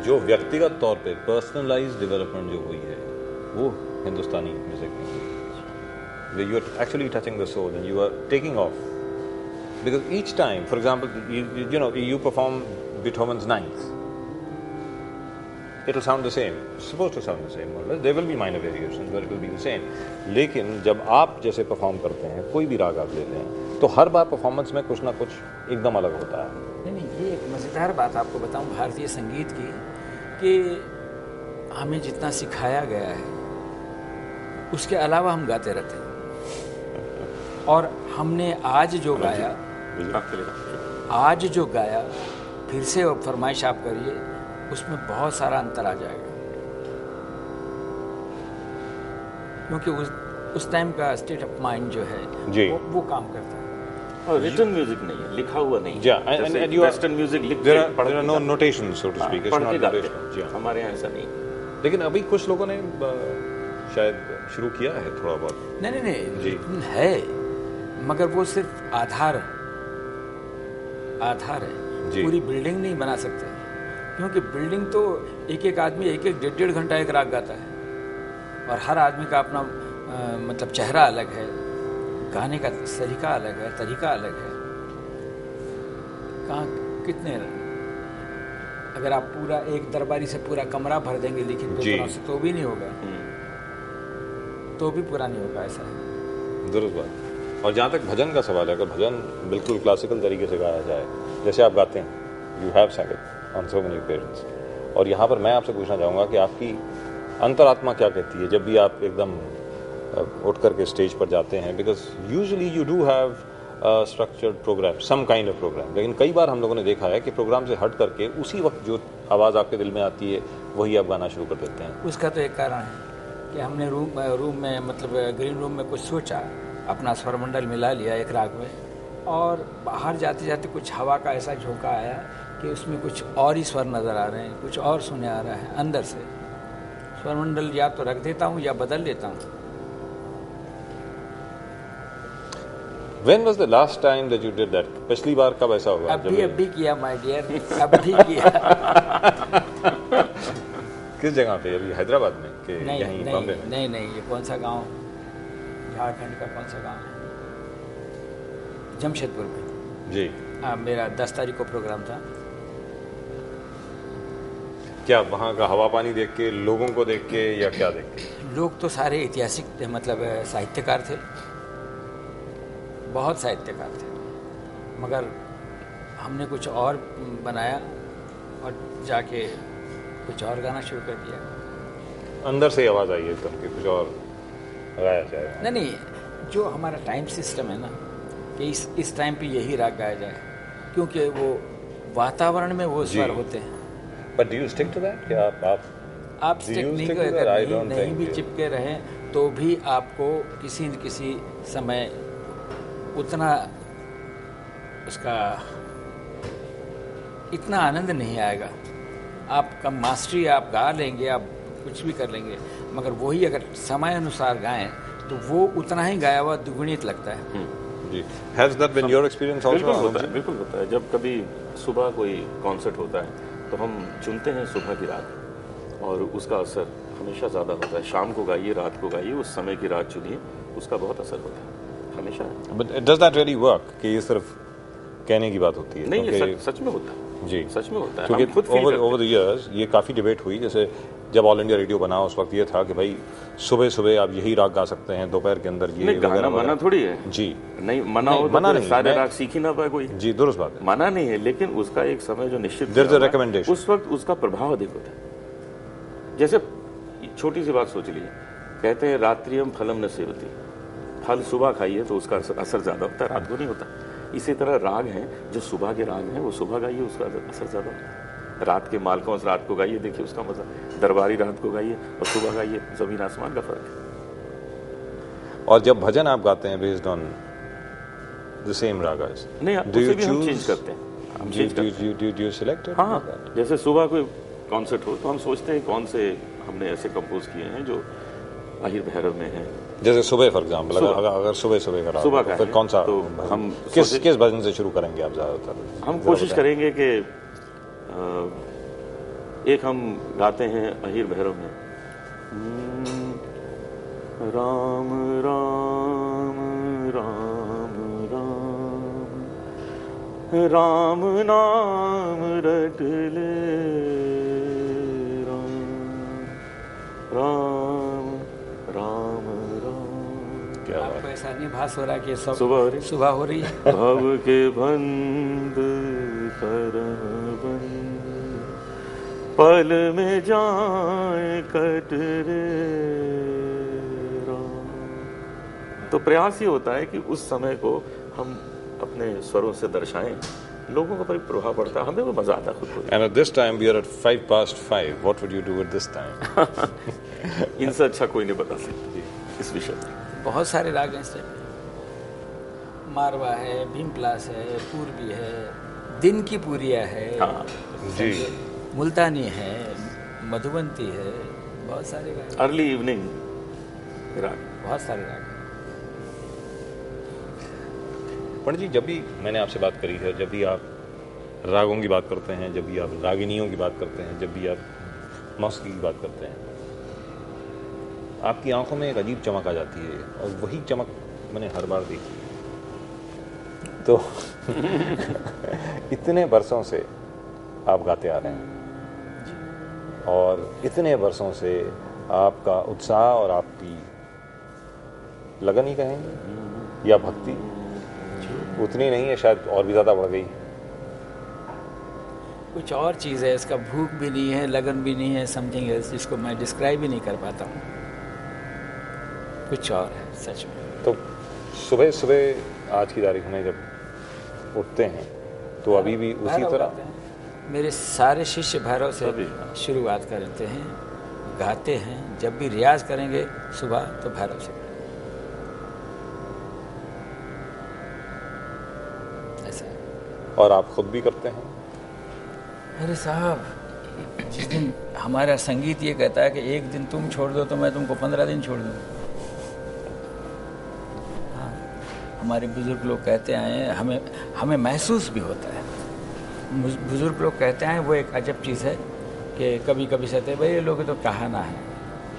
जो व्यक्तिगत तौर पे पर्सनलाइज्ड डेवलपमेंट जो हुई है वो हिंदुस्तानी म्यूजिक में, you are actually touching the soul and you are taking off, because each time, for example, you perform Beethoven's Ninth, it will sound the same, it's supposed to sound the same, there will be minor variations but it will be the same. लेकिन जब आप जैसे perform करते हैं, कोई भी राग आप लेते हैं, तो हर बार परफॉर्मेंस में कुछ ना कुछ एकदम अलग होता है। नहीं, ये एक मज़ेदार बात आपको बताऊं भारतीय संगीत की, कि हमें जितना सिखाया गया है उसके अलावा हम गाते रहते हैं, और हमने आज जो गाया फिर से फरमाइश आप करिए, उसमें बहुत सारा अंतर आ जाएगा, क्योंकि उस टाइम का स्टेट ऑफ माइंड जो है वो काम करता है। और रिटन म्यूजिक नहीं है, लिखा हुआ नहीं है। Yeah, and you are, western music लिख there के are no notations, so to speak. It's पढ़ not के गाते notational. हैं। Yeah. हमारे यहाँ ऐसा नहीं। लेकिन अभी कुछ लोगों ने शायद शुरू किया है थोड़ा बहुत। नहीं जी। है, मगर वो सिर्फ आधार है जी। पूरी बिल्डिंग नहीं बना सकते, क्योंकि बिल्डिंग तो एक एक आदमी एक एक डेढ़ घंटा एक राग गाता है, और हर आदमी का अपना मतलब चेहरा अलग है, गाने का तरीका अलग है, कहाँ कितने, अगर आप पूरा एक दरबारी से पूरा कमरा भर देंगे लिखित बेतुनों से तो भी नहीं होगा, तो भी पूरा नहीं होगा, ऐसा है। दुरुस्त बात। और जहाँ तक भजन का सवाल है, अगर भजन बिल्कुल क्लासिकल तरीके से गाया जाए जैसे आप गाते हैं, you have sang it on so many occasions, और यहाँ पर मैं आपसे पूछना चाहूँगा कि आपकी अंतरात्मा क्या कहती है जब भी आप एकदम उठ करके स्टेज पर जाते हैं, because usually you do have structured program, some kind of program, लेकिन कई बार हम लोगों ने देखा है कि प्रोग्राम से हट करके उसी वक्त जो आवाज़ आपके दिल में आती है वही आप गाना शुरू कर देते हैं। उसका तो एक कारण है कि हमने रूम में मतलब ग्रीन रूम में कुछ सोचा, अपना स्वरमंडल मिला लिया एक राग में, और बाहर जाते जाते कुछ हवा का ऐसा झोंका आया कि उसमें कुछ और ही स्वर नज़र आ रहे हैं, कुछ और सुने आ रहा है अंदर से। स्वरमंडल या तो रख देता हूँ या बदल लेता हूँ। When was the last time that you did that? पिछली बार कब ऐसा होगा? अभी किया माय डियर, अभी किया। किस जगह पे? अभी हैदराबाद में कि यहीं बॉम्बे में? नहीं, ये कौन सा गांव, झारखंड का कौन सा गांव है? जमशेदपुर में जी। मेरा 10 तारीख को प्रोग्राम था। क्या वहाँ का हवा पानी देख के, लोगों को देख के, या क्या देख के? लोग तो सारे ऐतिहासिक मतलब साहित्यकार थे, बहुत साहित्यकार थे, मगर हमने कुछ और बनाया और जाके कुछ और गाना शुरू कर दिया। अंदर से आवाज़ आई एकदम कि कुछ और गाया जाए। नहीं, जो हमारा टाइम सिस्टम है ना कि इस टाइम पे यही राग गाया जाए, क्योंकि वो वातावरण में वो स्वर होते हैं। But do you stick to that? क्या आप स्टिक नहीं कर नहीं भी चिपके रहें तो भी आपको किसी न किसी समय उतना उसका इतना आनंद नहीं आएगा। आपका मास्टरी, आप गा लेंगे, आप कुछ भी कर लेंगे, मगर वही अगर समय अनुसार गाएं तो वो उतना ही गाया हुआ दुगुणित लगता है। जी। Has that been your experience also? बिल्कुल होता है। जब कभी सुबह कोई कॉन्सर्ट होता है तो हम चुनते हैं सुबह की रात, और उसका असर हमेशा ज़्यादा होता है। शाम को गाइए, रात को गाइए, उस समय की रात चुनिए, उसका बहुत असर होता है हमेशा। But does that really work? कि ये सिर्फ कहने की बात होती है? नहीं, ये सच में होता है जी, सच में होता है। क्योंकि ओवर द इयर्स ये काफ़ी डिबेट हुई। जैसे जब ऑल इंडिया रेडियो बना उस वक्त ये था कि भाई सुबह सुबह आप यही राग गा सकते हैं, दोपहर के अंदर ये गाना मना थोड़ी है जी। नहीं मना हो तो सारे राग सीख ही ना पाए कोई जी। दुरुस्त बात है, मना नहीं है, लेकिन उसका एक समय जो निश्चित रिकमेंडेशन, उस वक्त उसका प्रभाव अधिक होता है। जैसे छोटी सी बात सोच लीजिए, कहते हैं रात्रियम फलम न सेवती, फल सुबह खाइए तो उसका असर ज्यादा होता है, रात को नहीं होता। इसी तरह राग हैं जो सुबह के राग हैं, वो सुबह गाइए उसका असर ज्यादा होता है। रात के मालकों रात को गाइए, देखिए उसका मजा। दरबारी रात को गाइए और सुबह गाइए, जमीन आसमान का फर्क है। और जब भजन आप गाते हैं based on the same ragas, नहीं उसे भी हम चेंज करते हैं, हम चेंज करते हैं। Do you select it? हाँ, जैसे सुबह कोई कॉन्सर्ट हो तो हम सोचते हैं कौन से हमने ऐसे कंपोज किए हैं जो अहिर भैरव में हैं। जैसे सुबह फॉर एग्जाम्पल, अगर सुबह का सुबह का फिर कौन सा तो हम किस भजन से शुरू करेंगे आप? ज्यादातर हम कोशिश करेंगे कि एक हम गाते हैं अहिर भैरव में, राम राम राम राम राम नाम रट ले, राम राम राम। क्या आपको ऐसा नहीं भास हो रहा कि सुबह हो रही है? भव के बंद करम बंद, पल में जाए कट रे राम। तो प्रयास ये होता है कि उस समय को हम अपने स्वरों से दर्शाएं, लोगों का प्रभाव पड़ता है, हमें वो मजा आता है खुद को। And at this time we are at 5:05. What would you do at this time? इनसे अच्छा कोई नहीं बता सकता इस विषय में। बहुत सारे राग हैं इस टाइम, मारवा है, भीमपलास है, पूर्वी है, दिन की पूरिया है, हाँ जी, मुल्तानी है, मधुबंती है, बहुत सारे राग, अर्ली इवनिंग राग। बहुत सारे राग हैं। पंडित जी, जब भी मैंने आपसे बात करी है, जब भी आप रागों की बात करते हैं, जब भी आप रागिनियों की बात करते हैं, जब भी आप मौसीकी की बात करते हैं, आपकी आंखों में एक अजीब चमक आ जाती है, और वही चमक मैंने हर बार देखी। तो इतने बरसों से आप गाते आ रहे हैं, और इतने बरसों से आपका उत्साह और आपकी लगन ही कहेंगे या भक्ति उतनी नहीं है, शायद और भी ज़्यादा बढ़ गई। कुछ और चीज़ है, इसका भूख भी नहीं है, लगन भी नहीं है, समथिंग एल्स जिसको मैं डिस्क्राइब ही नहीं कर पाता हूँ। कुछ और है सच में। तो सुबह सुबह आज की तारीख में जब उठते हैं तो अभी भी उसी भैरव तरह? गाते हैं। मेरे सारे शिष्य भैरव से सभी। शुरुआत करते हैं, गाते हैं। जब भी रियाज करेंगे सुबह तो भैरव से ऐसा है। और आप खुद भी करते हैं? अरे साहब, जिस दिन हमारा संगीत ये कहता है कि एक दिन तुम छोड़ दो तो मैं तुमको 15 दिन छोड़ दूँ। हाँ, हमारे बुजुर्ग लोग कहते आए हैं, हमें महसूस भी होता है। बुजुर्ग लोग कहते हैं, वो एक अजब चीज़ है कि कभी कभी कहते हैं भाई ये लोग तो कहाना है,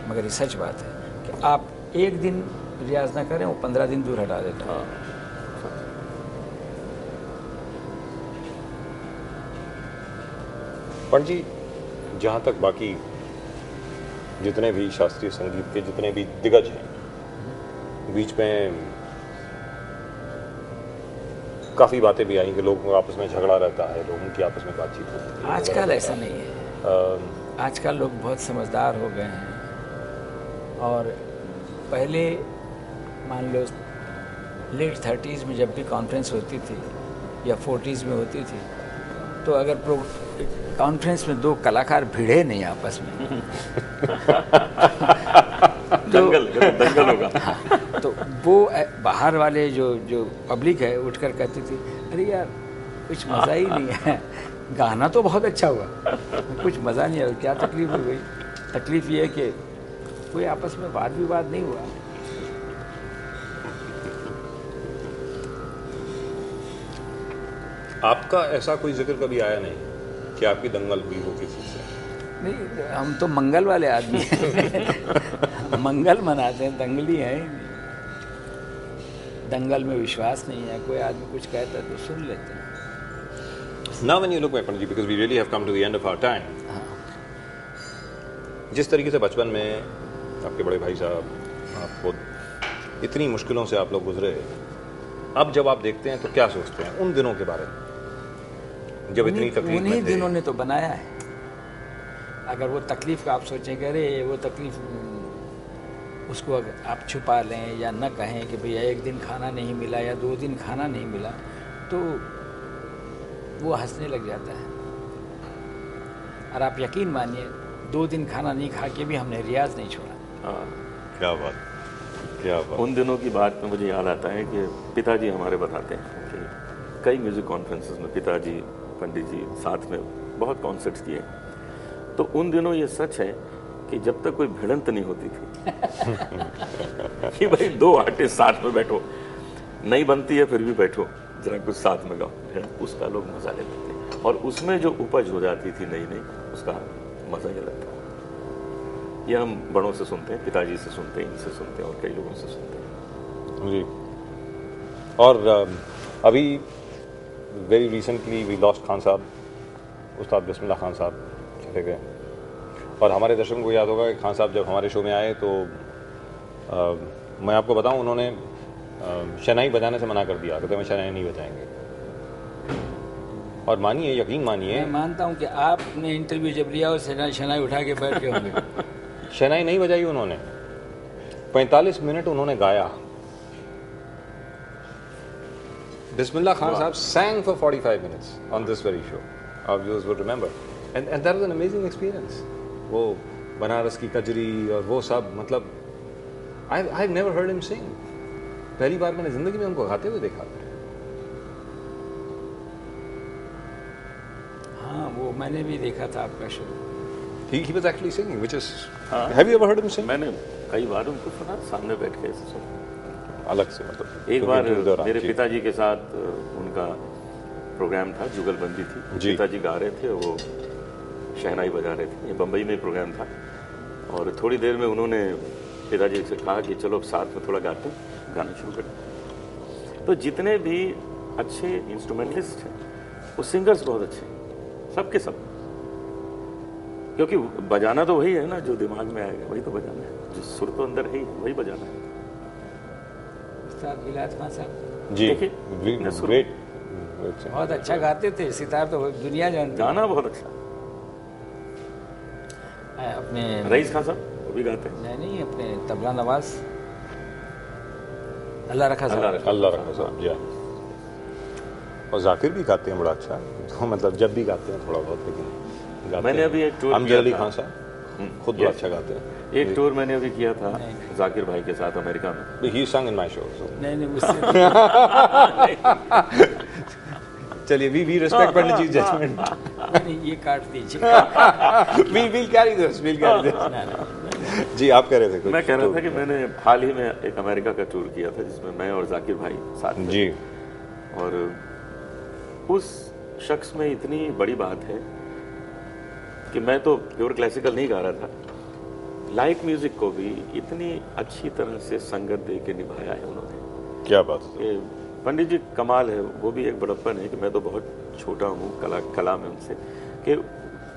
मगर ये सच बात है कि आप एक दिन रियाज ना करें वो 15 दिन दूर हटा देता है। पंडित जी, जहाँ तक बाकी जितने भी शास्त्रीय संगीत के जितने भी दिग्गज हैं, बीच में काफ़ी बातें भी आई कि लोगों आपस में झगड़ा रहता है, लोगों की आपस में बातचीत होती है। आजकल ऐसा नहीं है। आजकल लोग बहुत समझदार हो गए हैं, और पहले मान लो लेट 30s में जब भी कॉन्फ्रेंस होती थी या 40s में होती थी, तो अगर कॉन्फ्रेंस में दो कलाकार भिड़े नहीं आपस में दंगल होगा। हाँ, तो वो बाहर वाले जो पब्लिक है उठकर कहती थी अरे यार कुछ मज़ा ही नहीं है, गाना तो बहुत अच्छा हुआ, कुछ मज़ा नहीं आया। क्या तकलीफ हुई भाई? तकलीफ ये है कि कोई आपस में वाद विवाद नहीं हुआ। आपका ऐसा कोई जिक्र कभी आया नहीं कि आपकी दंगल हुई हो किसी से? नहीं, हम तो मंगल वाले आदमी हैं। मंगल मनाते हैं, दंगली है ही नहीं। दंगल में विश्वास नहीं है। कोई आदमी कुछ कहता है तो सुन लेते हैं। Now when you look back, Pandit ji, because we really have come to the end of our time, हाँ, जिस तरीके से बचपन में आपके बड़े भाई साहब आपको इतनी मुश्किलों से आप लोग गुजरे, अब जब आप देखते हैं तो क्या सोचते हैं उन दिनों के बारे में जब इतनी तकलीफ उन्हीं में थे? दिनों ने तो बनाया है। अगर वो तकलीफ का आप सोचें कि अरे वो तकलीफ उसको अगर आप छुपा लें या न कहें कि भैया एक दिन खाना नहीं मिला या 2 दिन खाना नहीं मिला, तो वो हंसने लग जाता है। और आप यकीन मानिए 2 दिन खाना नहीं खा के भी हमने रियाज नहीं छोड़ा। हाँ, क्या बात, क्या बात। उन दिनों की बात में मुझे याद आता है कि पिताजी हमारे बताते हैं कि कई म्यूज़िक कॉन्फ्रेंसेस में पिताजी पंडित जी साथ में बहुत कॉन्सर्ट्स किए। तो उन दिनों ये सच है कि जब तक कोई भिड़ंत नहीं होती थी कि भाई 2 आर्टिस्ट साथ में बैठो, नहीं बनती है फिर भी बैठो जरा कुछ साथ में गाओ, उसका लोग मजा लेते थे। और उसमें जो उपज हो जाती थी नई नई, उसका मजा ही अलग था। ये हम बड़ों से सुनते हैं, पिताजी से सुनते हैं, इनसे सुनते हैं और कई लोगों से सुनते हैं जी। और अभी very recently we lost Khan Sahab, Ustad Bismillah Khan साहब चले गए। और हमारे दर्शकों को याद होगा कि खान साहब जब हमारे शो में आए तो मैं आपको बताऊं, उन्होंने शहनाई बजाने से मना कर दिया, कहते मैं शहनाई नहीं बजाएंगे। और मानिए, यकीन मानिए, मैं मानता हूँ कि आपने इंटरव्यू जब लिया और शनाई उठा के बैठ गए होंगे। शहनाई नहीं बजाई उन्होंने, 45 मिनट उन्होंने गाया। Bismillah Khan Sahab sang for 45 minutes on this very show. Our viewers would remember. And that was an amazing experience. वो बनारस की कजरी और वो सब, मतलब I've never heard him sing. पहली बार मैंने जिंदगी में उनको गाते हुए देखा। हाँ, वो मैंने भी देखा था आपका show. He was actually singing, which is. हाँ। Have you ever heard him sing? मैंने कई बार उनको सुना, सामने बैठ के ऐसे सुना। अलग से मतलब। एक बार क्योंकि दौरान, मेरे जी। पिताजी के साथ उनका प्रोग्राम था, जुगलबंदी थी। जी। पिताजी गा रहे थे, वो शहनाई बजा रहे थे। ये बम्बई में प्रोग्राम था और थोड़ी देर में उन्होंने पिताजी से कहा कि चलो अब साथ में थोड़ा गाते हैं, गाना शुरू करें। तो जितने भी अच्छे इंस्ट्रूमेंटलिस्ट हैं वो सिंगर्स बहुत अच्छे हैं, सबके सब। क्योंकि बजाना तो वही है ना जो दिमाग में आएगा, वही तो बजाना है, जो सुर तो अंदर है ही, वही बजाना है। उस्ताद गिलास खान साहब जी, देखिए, ग्रेट। बहुत अच्छा गाते थे, सितार तो दुनिया जानती है। गाना बहुत अच्छा। अपने रईस खान साहब वो भी गाते हैं। नहीं, अपने तबला नवाज अल्लाह रखा साहब। अल्लाह रखा साहब जी। और जाकिर भी गाते हैं बड़ा अच्छा, तो मतलब जब भी गाते हैं थोड़ा बहुत, लेकिन गाते मैंने हैं। अभी एक टूर अमजद किया अली था। खान साहब खुद बड़ा अच्छा गाते हैं। एक टूर मैंने अभी किया था जाकिर भाई के साथ अमेरिका में। ही sang in my show, so. नहीं उससे चलिए, we respect Pandit ji judgement. नहीं, ये काट दीजिए। we'll carry this, we'll carry this। जी, आप कह रहे थे कुछ? मैं कह रहा था कि मैंने हाल ही में एक अमेरिका का टूर किया था जिसमें मैं और जाकिर भाई साथ में जी। और उस शख्स में इतनी बड़ी बात है कि मैं तो प्योर क्लासिकल नहीं गा रहा था, लाइट म्यूजिक को भी इतनी अच्छी तरह से संगत दे के निभाया है उन्होंने। क्या बात है। कि पंडित जी कमाल है, वो भी एक बड़प्पन है कि मैं तो बहुत छोटा हूँ कला में उनसे, कि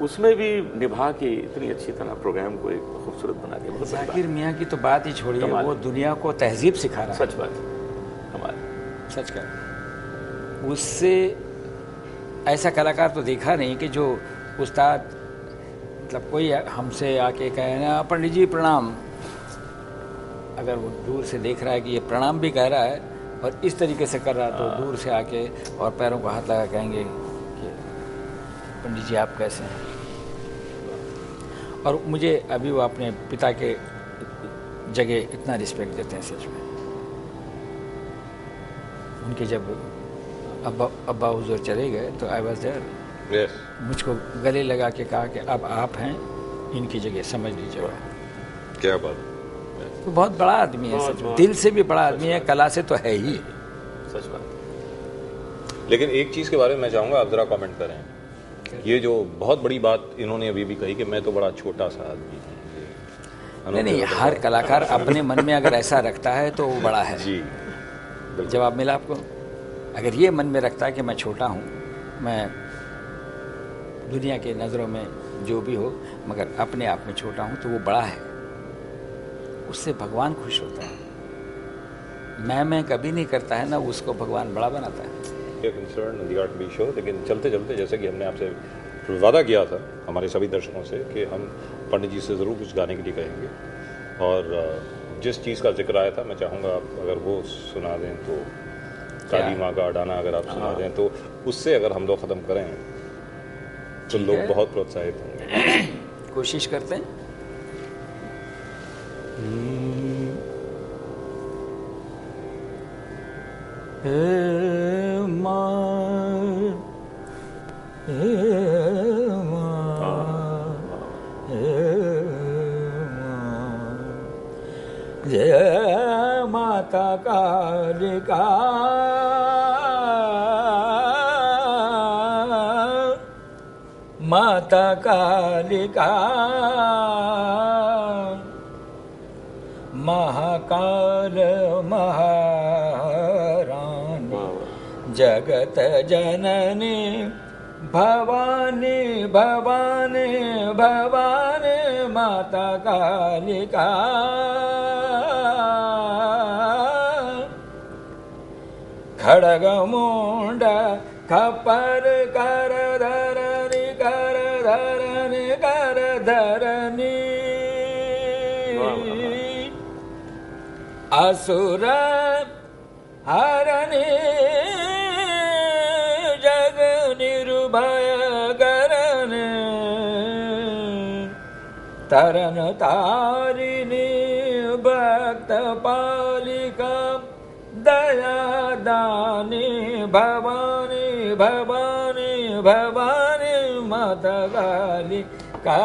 उसमें भी निभा के इतनी अच्छी तरह प्रोग्राम को एक खूबसूरत बना दिया। बहुत बड़ी बात जाकिर मियाँ की तो बात ही छोड़िए, कमाल। वो दुनिया को तहजीब सिखा रहा है। है। सच बात है, कमाल। सच कर उससे ऐसा कलाकार तो देखा नहीं कि जो उस्ताद मतलब कोई हमसे आके कहे ना पंडित जी प्रणाम, अगर वो दूर से देख रहा है कि ये प्रणाम भी कह रहा है और इस तरीके से कर रहा है, तो दूर से आके और पैरों को हाथ लगा कहेंगे कि पंडित जी आप कैसे हैं। और मुझे अभी वो अपने पिता के जगह इतना रिस्पेक्ट देते हैं सच में। उनके जब अब्बा हुजूर चले गए तो आई वाज देयर, मुझको गले लगा के कहा कि अब आप हैं इनकी जगह, समझ लीजिएगा। क्या बात। तो बहुत बड़ा आदमी है सच में, दिल से भी बड़ा आदमी है, कला से तो है ही। सच बात। लेकिन एक चीज़ के बारे में मैं चाहूँगा आप ज़रा कमेंट करें। ये जो बहुत बड़ी बात इन्होंने अभी भी कही कि मैं तो बड़ा छोटा सा आदमी हूँ। नहीं, हर कलाकार अपने मन में अगर ऐसा रखता है तो वो बड़ा है। जी, जवाब मिला आपको। अगर ये मन में रखता है कि मैं छोटा हूँ, मैं दुनिया के नज़रों में जो भी हो मगर अपने आप में छोटा हूँ, तो वो बड़ा है, उससे भगवान खुश होता है। मैं कभी नहीं करता है ना, उसको भगवान बड़ा बनाता है। शो। लेकिन चलते चलते जैसे कि हमने आपसे वादा किया था हमारे सभी दर्शकों से कि हम पंडित जी से ज़रूर कुछ गाने के लिए कहेंगे, और जिस चीज़ का जिक्र आया था मैं चाहूँगा आप अगर वो सुना दें तो, काली माँ का अडाना अगर आप सुना दें तो उससे अगर हम लोग ख़त्म करें तो लोग बहुत प्रोत्साहित होंगे। कोशिश करते हैं। जय माता कालिका माता कालिका महाकाल महारानी जगत जननी भवानी भवानी भवानी माता कालिका खड़ग मुंड खपर कर धरनी कर धरनी कर धरनी असुर हरणी जग निर्भय करने तरन तारिणी भक्त पालिका दया दानी भवानी भवानी भवानी माधवाली का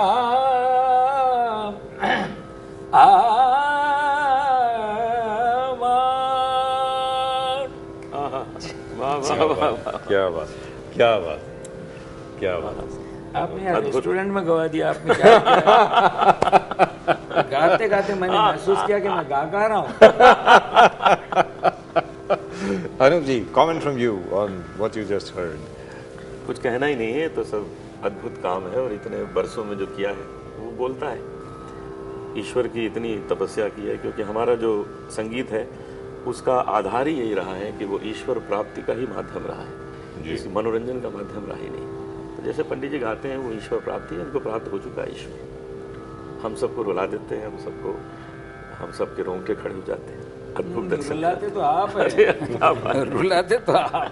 क्या बात, क्या बात, क्या बात। आपने यार रेस्टोरेंट में गवा दिया आपने, क्या किया? गाते गाते मैंने महसूस किया कि मैं गा रहा हूँ। Anup ji, comment from you on what you just heard. कुछ कहना ही नहीं है, तो सब अद्भुत काम है और इतने वर्षों में जो किया है वो बोलता है। ईश्वर की इतनी तपस्या की है, क्योंकि हमारा जो संगीत है उसका आधार ही यही रहा है कि वो ईश्वर प्राप्ति का ही माध्यम रहा है, किसी मनोरंजन का माध्यम रहा ही नहीं। तो जैसे पंडित जी गाते हैं वो ईश्वर प्राप्ति है, उनको प्राप्त हो चुका है ईश्वर। हम सबको रुला देते हैं, हम सबके रोंगटे खड़े हो जाते हैं। अद्भुत दर्शन। रुलाते तो आप हैं, रुलाते तो आप हैं,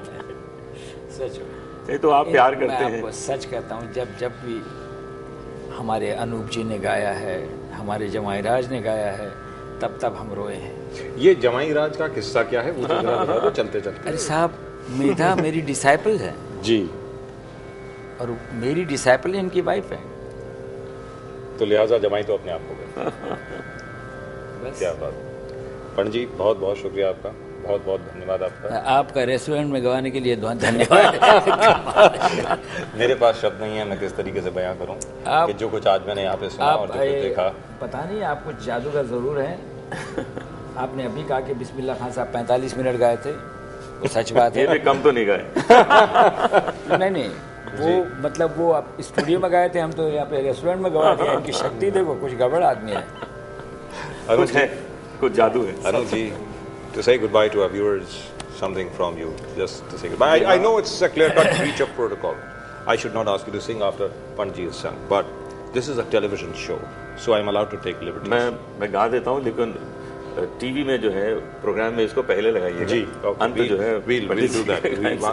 सच में। नहीं तो आप प्यार करते हैं। मैं आपको सच कहता हूँ, जब भी हमारे अनूप जी ने गाया है, हमारे जमाई राज ने गाया है, तब हम रोए हैं। ये जमाई राज का किस्सा क्या है, वो तो जरा बता दो चलते चलते। अरे साहब, मेधा मेरी डिसाइपल है जी, और मेरी डिसाइपल इनकी वाइफ है, तो लिहाजा जमाई तो अपने आप हो गए। बस। क्या बात। पंडित जी, बहुत बहुत शुक्रिया आपका, बहुत बहुत धन्यवाद आपका। आपका रेस्टोरेंट में गवाने के लिए धन्यवाद। मेरे पास शब्द नहीं है, मैं किस तरीके से बयां करूं कि जो कुछ आज मैंने यहाँ पे सुना और जो कुछ देखा। पता नहीं, आप कुछ जादूगर जरूर है। आपने अभी कहा कि बिस्मिल्लाह खान साहब 45 मिनट गाए थे, वो सच बात है। ये भी कम तो नहीं गाए। नहीं, वो मतलब वो आप स्टूडियो में गए थे, हम तो यहाँ पे रेस्टोरेंट में गवाए थे। इनकी शक्ति देखो, कुछ गड़बड़ आदमी है। कुछ है, कुछ जादू है। Arun ji, to say goodbye to our viewers, something from you, just to say goodbye. I know it's a clear-cut breach of protocol. I should not ask you to sing after Pandji has sung, but this is a television show, so I'm allowed to take liberties. मैं गा देता हूँ, लेकिन TV में जो है programme में इसको पहले लगाइएगा। जी, अंत जो है we'll do that.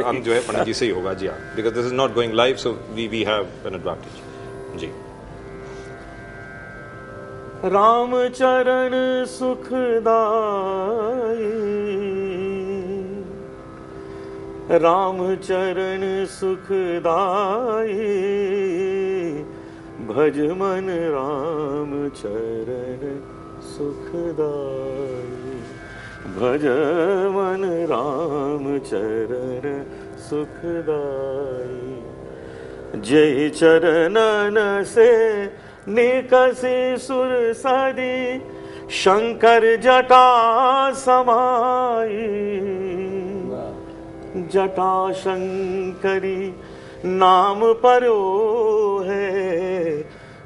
अंत जो है पंडित जी से ही होगा जी हाँ, because this is not going live, so we have an advantage. जी। राम चरण सुखदाई, राम चरण सुखदाई, भज मन राम चरण सुखदाई, भज मन राम चरण सुखदाई। जय चरणन से निकसी सुरसरी, शंकर जटा समाई, जटा शंकरी नाम परो है,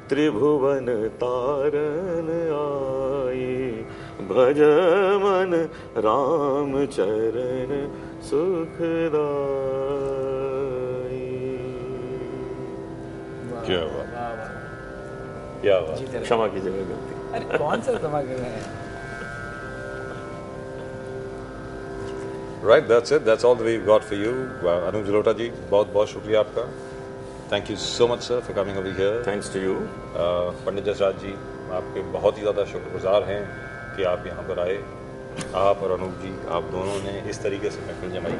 त्रिभुवन तारन आई, भज मन राम चरण सुखदाई। क्या बात, क्या बात। क्षमा कीजिएगा गलती। अरे कौन सा क्षमा कर रहे हैं? Right, that's it. That's all that we've got for you. Anup Jalota ji, बहुत बहुत शुक्रिया आपका. Thank you so much, sir, for coming over here. Thanks to you. Pandit Jasraj जी, आपके बहुत ही ज़्यादा शुक्रगुजार हैं कि आप यहाँ पर आए। आप और अनूप जी, आप दोनों ने इस तरीके से महफिल जमाई।